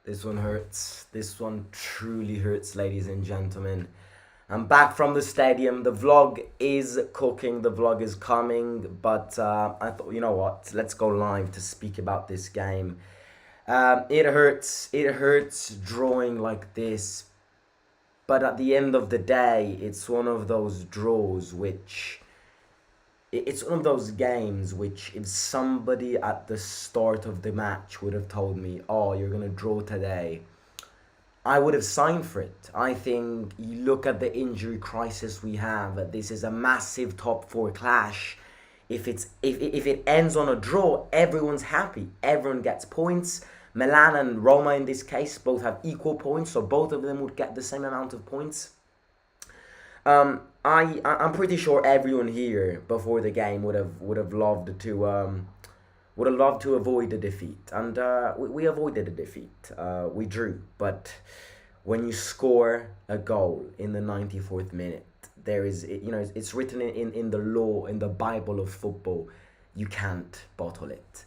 This one hurts. This one truly hurts, ladies and gentlemen. I'm back from the stadium. The vlog is cooking. The vlog is coming. But I thought, you know what? Let's go live to speak about this game. It hurts. It hurts drawing like this. But at the end of the day, it's one of those draws which it's one of those games which if somebody at the start of the match would have told me, oh, you're going to draw today, I would have signed for it. I think you look at the injury crisis we have, this is a massive top four clash. If it ends on a draw, everyone's happy. Everyone gets points. Milan and Roma in this case both have equal points, so both of them would get the same amount of points. I'm pretty sure everyone here before the game would have loved to avoid the defeat, and we avoided the defeat. We drew, but when you score a goal in the 94th minute, there is it's written in the law, in the Bible of football. You can't bottle it.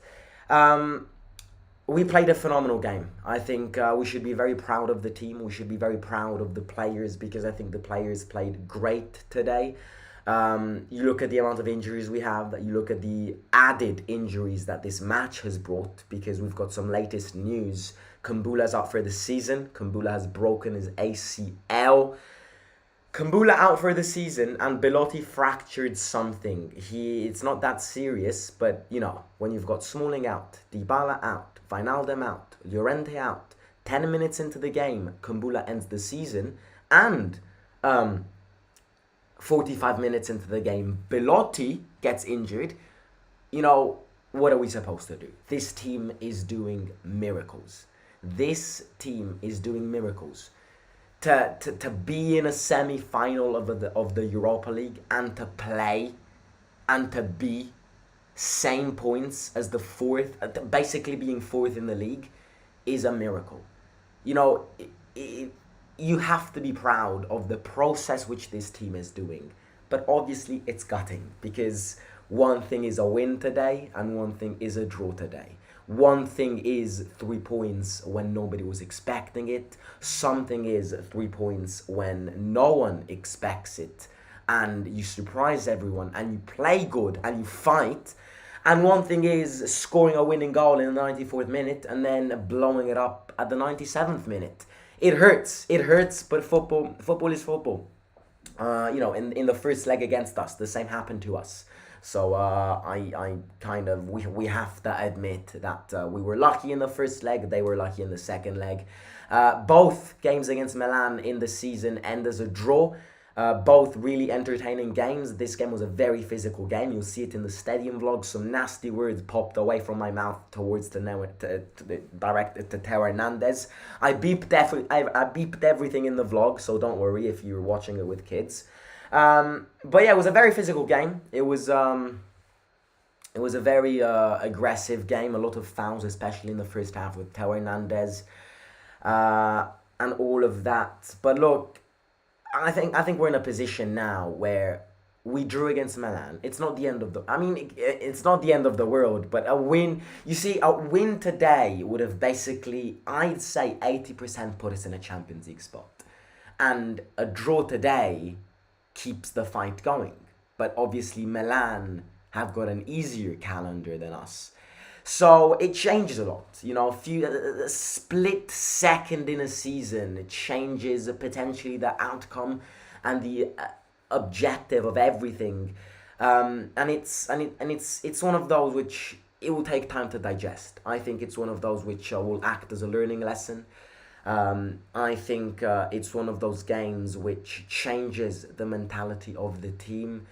We played a phenomenal game. I think we should be very proud of the team. We should be very proud of the players because I think the players played great today. You look at the amount of injuries we have, you look at the added injuries that this match has brought because we've got some latest news. Kumbula's out for the season. Kumbula has broken his ACL. Kumbula out for the season and Belotti fractured something. It's not that serious, but when you've got Smalling out, Dybala out, Wijnaldum out, Llorente out, 10 minutes into the game, Kumbula ends the season, and 45 minutes into the game, Belotti gets injured. What are we supposed to do? This team is doing miracles. This team is doing miracles. To be in a semi-final of the Europa League and to play and to be same points as the fourth, basically being fourth in the league, is a miracle. You have to be proud of the process which this team is doing. But obviously it's gutting because one thing is a win today and one thing is a draw today. One thing is 3 points when nobody was expecting it. Something is 3 points when no one expects it. And you surprise everyone and you play good and you fight. And one thing is scoring a winning goal in the 94th minute and then blowing it up at the 97th minute. It hurts, but football is football. In the first leg against us, the same happened to us. So we have to admit that we were lucky in the first leg, they were lucky in the second leg. Both games against Milan in the season end as a draw. Both really entertaining games. This game was a very physical game. You'll see it in the stadium vlog. Some nasty words popped away from my mouth towards directed to Teo Hernandez. I beeped everything in the vlog, so don't worry if you're watching it with kids. But yeah, it was a very physical game. It was a very aggressive game. A lot of fouls, especially in the first half with Teo Hernandez, and all of that. But look, I think we're in a position now where we drew against Milan. It's not the end of it's not the end of the world, but a win. You see, a win today would have basically, I'd say, 80% put us in a Champions League spot, and a draw today keeps the fight going. But obviously Milan have got an easier calendar than us. So it changes a lot. A split second in a season, it changes potentially the outcome and the objective of everything. And it's one of those which it will take time to digest. I think it's one of those which will act as a learning lesson. I think it's one of those games which changes the mentality of the team.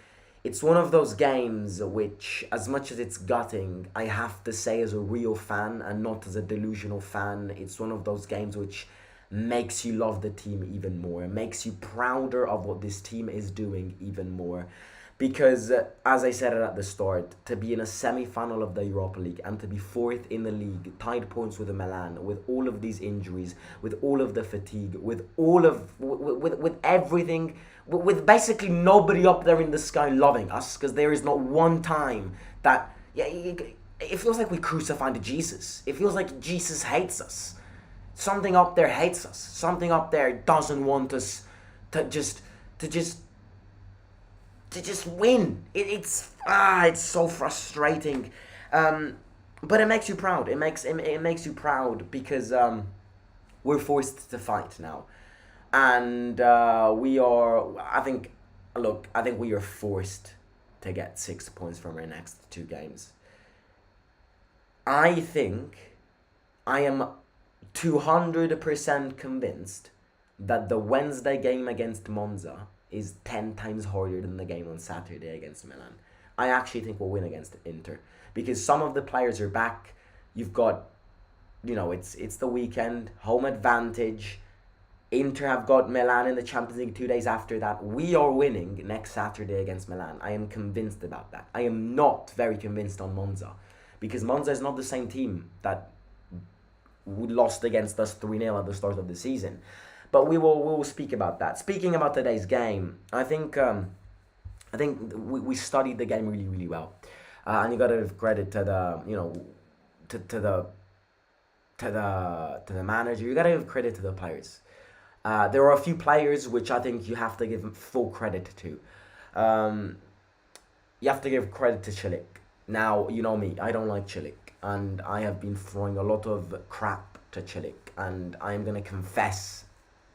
It's one of those games which, as much as it's gutting, I have to say as a real fan and not as a delusional fan, it's one of those games which makes you love the team even more, makes you prouder of what this team is doing even more. Because, as I said it at the start, to be in a semi-final of the Europa League and to be fourth in the league, tied points with the Milan, with all of these injuries, with all of the fatigue, with everything, with basically nobody up there in the sky loving us, because there is not one time that, it feels like we crucified Jesus. It feels like Jesus hates us. Something up there hates us. Something up there doesn't want us to just to just to just win. It's so frustrating. But it makes you proud. It makes you proud because we're forced to fight now, and we are. I think we are forced to get 6 points from our next two games. I think I am 200% convinced that the Wednesday game against Monza is 10 times harder than the game on Saturday against Milan. I actually think we'll win against Inter because some of the players are back. You've got, it's the weekend, home advantage. Inter have got Milan in the Champions League 2 days after that. We are winning next Saturday against Milan. I am convinced about that. I am not very convinced on Monza because Monza is not the same team that lost against us 3-0 at the start of the season. But we will speak about that. Speaking about today's game, I think we studied the game really, really well. And you got to give credit to the manager. You got to give credit to the players. There are a few players which I think you have to give full credit to. You have to give credit to Cilic. Now, you know me, I don't like Cilic. And I have been throwing a lot of crap to Cilic. And I am going to confess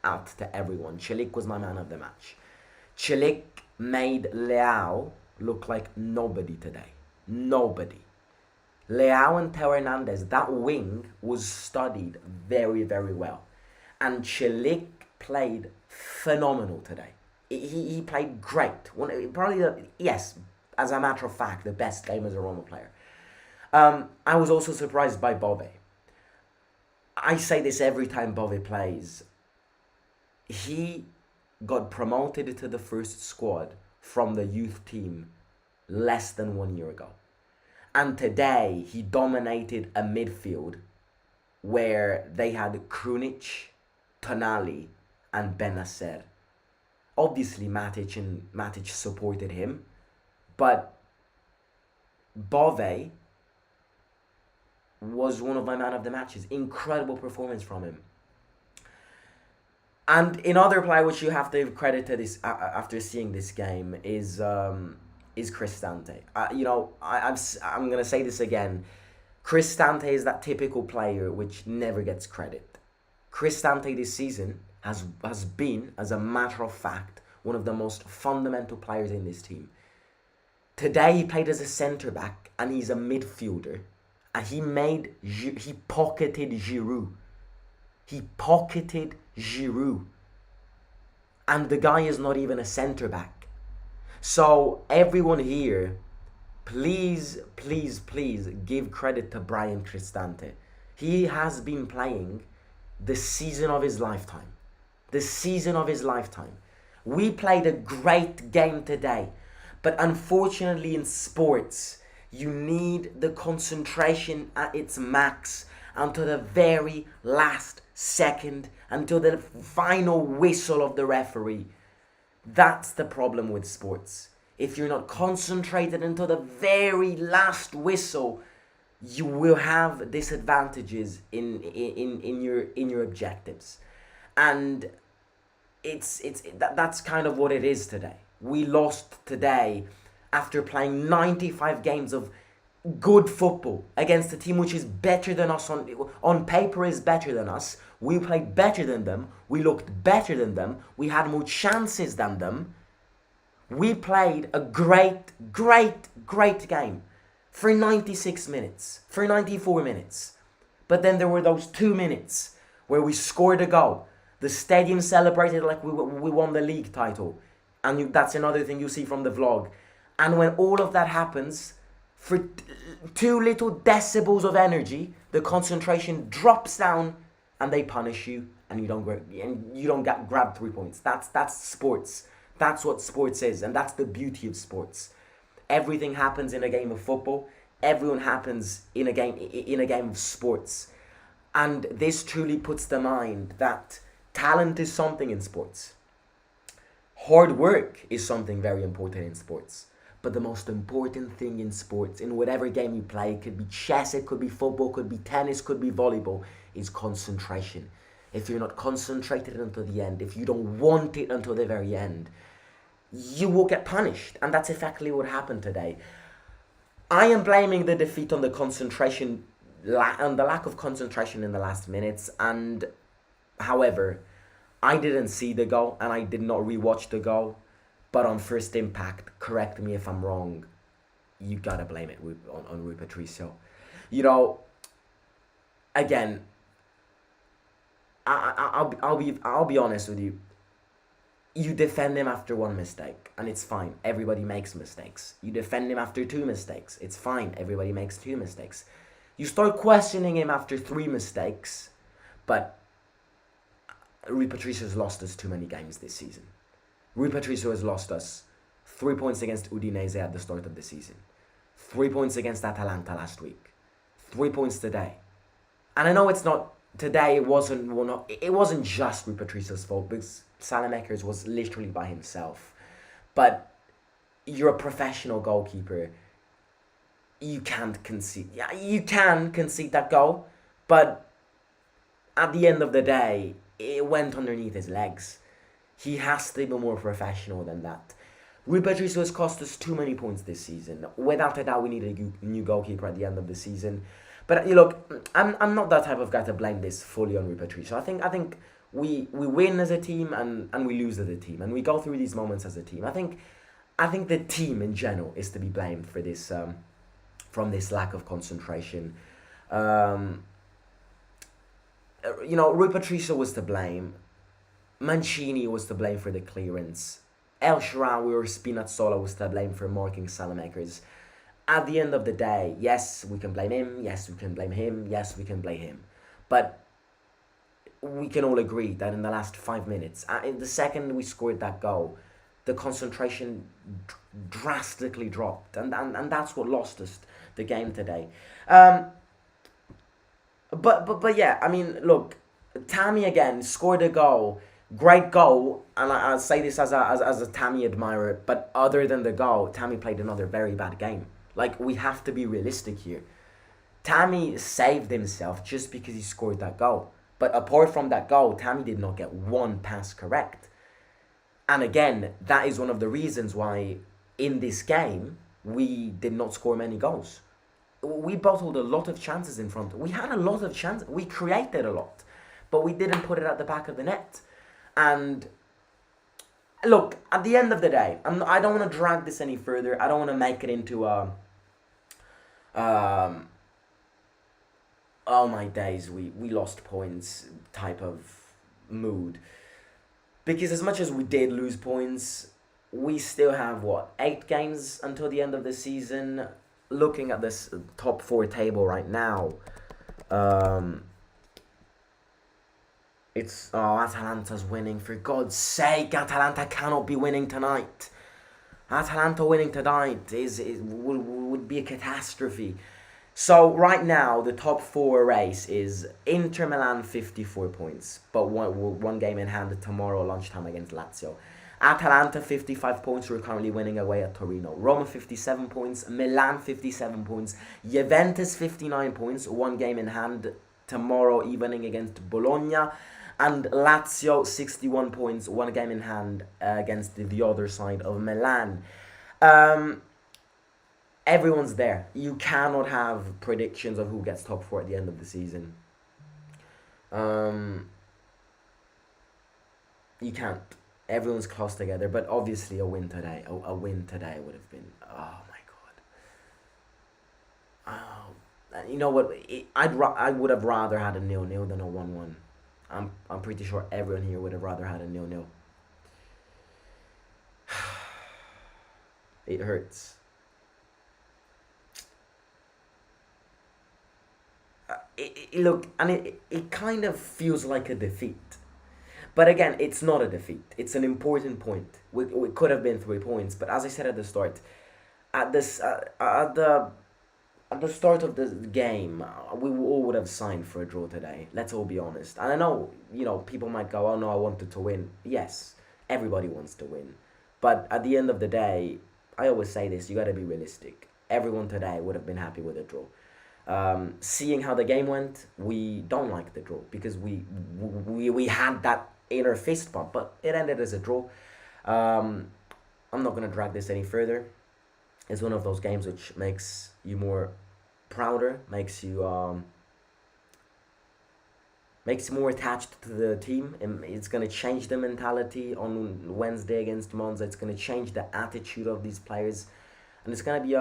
out to everyone. Cilic was my man of the match. Cilic made Leao look like nobody today. Nobody. Leao and Teo Hernandez, that wing was studied very, very well. And Cilic played phenomenal today. He played great. Yes, as a matter of fact, the best game as a Roma player. I was also surprised by Bove. I say this every time Bove plays. He got promoted to the first squad from the youth team less than 1 year ago. And today he dominated a midfield where they had Krunic, Tonali and Benacer. Obviously Matic supported him, but Bove was one of my man of the matches. Incredible performance from him. And another player which you have to give credit to this after seeing this game is Cristante. I'm gonna say this again. Cristante is that typical player which never gets credit. Cristante this season has been, as a matter of fact, one of the most fundamental players in this team. Today he played as a centre back and he's a midfielder, and he pocketed Giroud. He pocketed Giroud. And the guy is not even a centre back. So everyone here, please, please, please give credit to Brian Cristante. He has been playing the season of his lifetime. The season of his lifetime. We played a great game today. But unfortunately in sports, you need the concentration at its max until the very last second, until the final whistle of the referee. That's the problem with sports. If you're not concentrated until the very last whistle, you will have disadvantages in your objectives. And that's kind of what it is today. We lost today after playing 95 games of good football against a team which is better than us on paper is better than us. We played better than them. We looked better than them. We had more chances than them. We played a great game for 96 minutes, for 94 minutes. But then there were those 2 minutes where we scored a goal. The stadium celebrated like we won the league title. And that's another thing you see from the vlog. And when all of that happens, for 2 little decibels of energy, the concentration drops down and they punish you and you don't grab 3 points. That's sports. That's what sports is, and that's the beauty of sports. Everything happens in a game of football. Everyone happens in a game of sports. And this truly puts to mind that talent is something in sports. Hard work is something very important in sports. But the most important thing in sports, in whatever game you play, it could be chess, it could be football, could be tennis, could be volleyball, is concentration. If you're not concentrated until the end, if you don't want it until the very end, you will get punished. And that's exactly what happened today. I am blaming the defeat on the concentration and the lack of concentration in the last minutes. And however, I didn't see the goal and I did not rewatch the goal. But on first impact, correct me if I'm wrong, you gotta blame it on Rui Patricio. You know, again, I'll be honest with you. You defend him after one mistake, and it's fine. Everybody makes mistakes. You defend him after two mistakes. It's fine. Everybody makes two mistakes. You start questioning him after three mistakes, but Rui Patricio has lost us too many games this season. Rui Patricio has lost us 3 points against Udinese at the start of the season, 3 points against Atalanta last week, 3 points today. And I know it's not today. It wasn't just Rui Patricio's fault because Salamakers was literally by himself. But you're a professional goalkeeper. You can't concede. Yeah, you can concede that goal, but at the end of the day, it went underneath his legs. He has to be more professional than that. Rui Patricio has cost us too many points this season. Without a doubt, we need a new goalkeeper at the end of the season. But look, I'm not that type of guy to blame this fully on Rui Patricio. I think we win as a team and we lose as a team, and we go through these moments as a team. I think the team in general is to be blamed for this from this lack of concentration. Rui Patricio was to blame. Mancini was to blame for the clearance. El Shaarawy or Spinazzola was to blame for marking Salamakers. At the end of the day, yes, we can blame him. Yes, we can blame him. Yes, we can blame him. But we can all agree that in the last 5 minutes, in the second we scored that goal, the concentration drastically dropped. And that's what lost us the game today. But yeah, I mean, look, Tammy again scored a goal. Great goal, and I say this as a Tammy admirer, but other than the goal, Tammy played another very bad game. Like, we have to be realistic here. Tammy saved himself just because he scored that goal. But apart from that goal, Tammy did not get one pass correct. And again, that is one of the reasons why in this game, we did not score many goals. We bottled a lot of chances in front. We had a lot of chances. We created a lot, but we didn't put it at the back of the net. And look, at the end of the day, I don't want to drag this any further. I don't want to make it into oh my days, we lost points type of mood. Because as much as we did lose points, we still have, 8 games until the end of the season. Looking at this top 4 table right now, Atalanta's winning. For God's sake, Atalanta cannot be winning tonight. Atalanta winning tonight would be a catastrophe. So right now, the top 4 race is Inter Milan 54 points, but one game in hand tomorrow lunchtime against Lazio. Atalanta 55 points, we're currently winning away at Torino. Roma 57 points, Milan 57 points, Juventus 59 points, one game in hand tomorrow evening against Bologna. And Lazio 61 points, one game in hand against the other side of Milan. Everyone's there. You cannot have predictions of who gets top 4 at the end of the season. You can't. Everyone's close together, but obviously a win today. A win today would have been. Oh my god. Oh, you know what? I would have rather had a 0-0 than a 1-1. I'm pretty sure everyone here would have rather had a 0-0. It hurts. It kind of feels like a defeat. But again, it's not a defeat. It's an important point. We could have been 3 points, but as I said at the start, at the start of the game, we all would have signed for a draw today. Let's all be honest. And I know, people might go, "Oh no, I wanted to win." Yes, everybody wants to win, but at the end of the day, I always say this, you got to be realistic. Everyone today would have been happy with a draw. Seeing how the game went, we don't like the draw because we had that inner fist bump, but it ended as a draw. I'm not going to drag this any further. It's one of those games which makes you more prouder, makes you more attached to the team, and it's going to change the mentality on Wednesday against Monza. It's going to change the attitude of these players, and it's going to be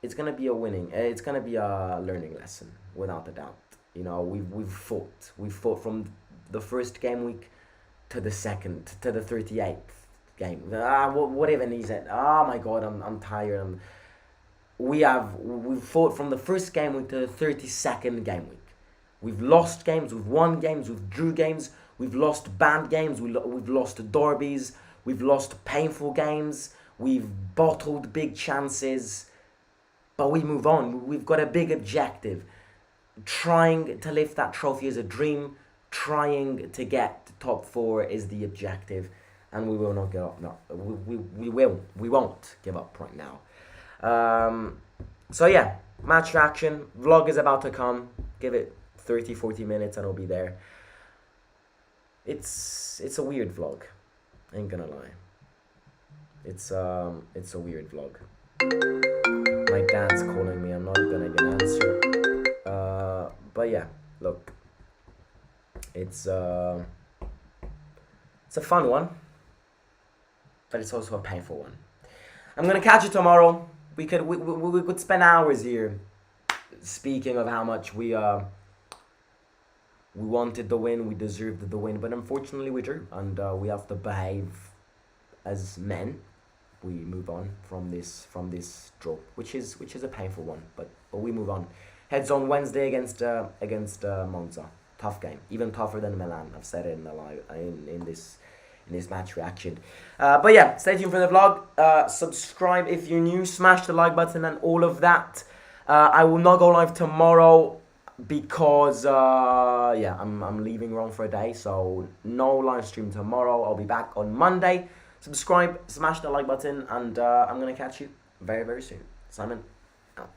it's going to be a winning. It's going to be a learning lesson without a doubt. You know, we've fought from the first game week to the second to the 38th game. Whatever he's at. Oh my God, I'm tired. We've fought from the first game week to the 32nd game week. We've lost games, we've won games, we've drew games, we've lost bad games, we've lost derbies, we've lost painful games, we've bottled big chances, but we move on. We've got a big objective. Trying to lift that trophy is a dream, trying to get to top 4 is the objective, and we will not give up. No, we won't give up right now. So yeah, match reaction, vlog is about to come, give it 30-40 minutes and I'll be there. It's a weird vlog, ain't gonna lie. It's a weird vlog. My dad's calling me, I'm not gonna get an answer. But yeah, look, it's a fun one, but it's also a painful one. I'm gonna catch you tomorrow. We could spend hours here speaking of how much we wanted the win, we deserved the win, but unfortunately we drew, and we have to behave as men. We move on from this draw, which is a painful one, but we move on. Heads on Wednesday against Monza. Tough game, even tougher than Milan. I've said it in the live in this match reaction. But yeah, stay tuned for the vlog. Subscribe if you're new. Smash the like button and all of that. I will not go live tomorrow because I'm leaving Rome for a day, so no live stream tomorrow. I'll be back on Monday. Subscribe, smash the like button, and I'm gonna catch you very, very soon. Simon out.